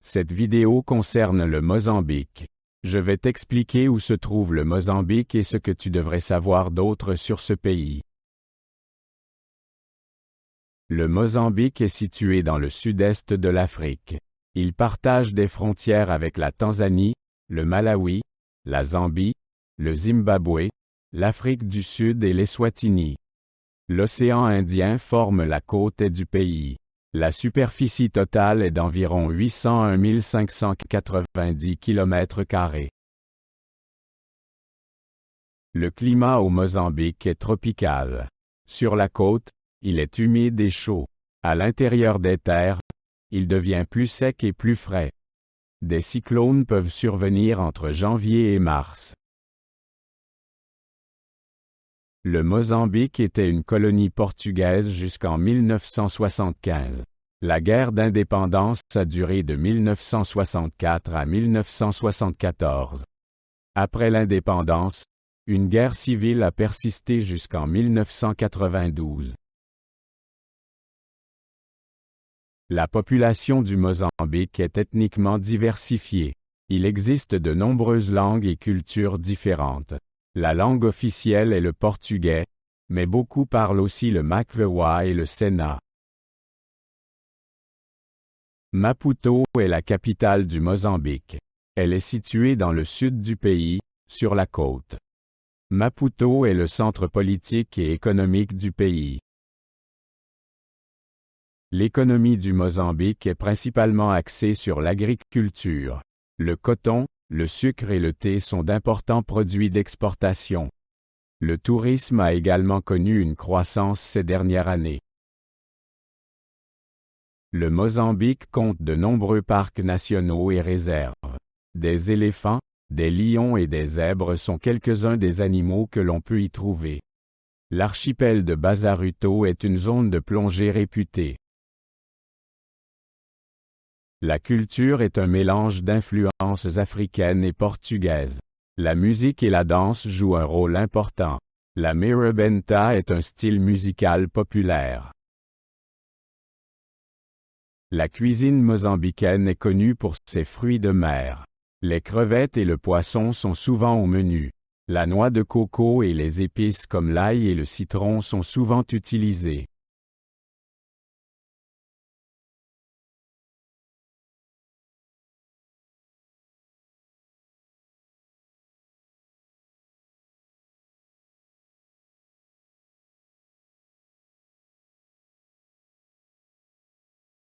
Cette vidéo concerne le Mozambique. Je vais t'expliquer où se trouve le Mozambique et ce que tu devrais savoir d'autre sur ce pays. Le Mozambique est situé dans le sud-est de l'Afrique. Il partage des frontières avec la Tanzanie, le Malawi, la Zambie, le Zimbabwe, l'Afrique du Sud et l'Eswatini. L'océan Indien forme la côte est du pays. La superficie totale est d'environ 801 590 km². Le climat au Mozambique est tropical. Sur la côte, il est humide et chaud. À l'intérieur des terres, il devient plus sec et plus frais. Des cyclones peuvent survenir entre janvier et mars. Le Mozambique était une colonie portugaise jusqu'en 1975. La guerre d'indépendance a duré de 1964 à 1974. Après l'indépendance, une guerre civile a persisté jusqu'en 1992. La population du Mozambique est ethniquement diversifiée. Il existe de nombreuses langues et cultures différentes. La langue officielle est le portugais, mais beaucoup parlent aussi le Makwewa et le Sena. Maputo est la capitale du Mozambique. Elle est située dans le sud du pays, sur la côte. Maputo est le centre politique et économique du pays. L'économie du Mozambique est principalement axée sur l'agriculture. Le coton, le sucre et le thé sont d'importants produits d'exportation. Le tourisme a également connu une croissance ces dernières années. Le Mozambique compte de nombreux parcs nationaux et réserves. Des éléphants, des lions et des zèbres sont quelques-uns des animaux que l'on peut y trouver. L'archipel de Bazaruto est une zone de plongée réputée. La culture est un mélange d'influences africaines et portugaises. La musique et la danse jouent un rôle important. La Mirabenta est un style musical populaire. La cuisine mozambicaine est connue pour ses fruits de mer. Les crevettes et le poisson sont souvent au menu. La noix de coco et les épices comme l'ail et le citron sont souvent utilisées.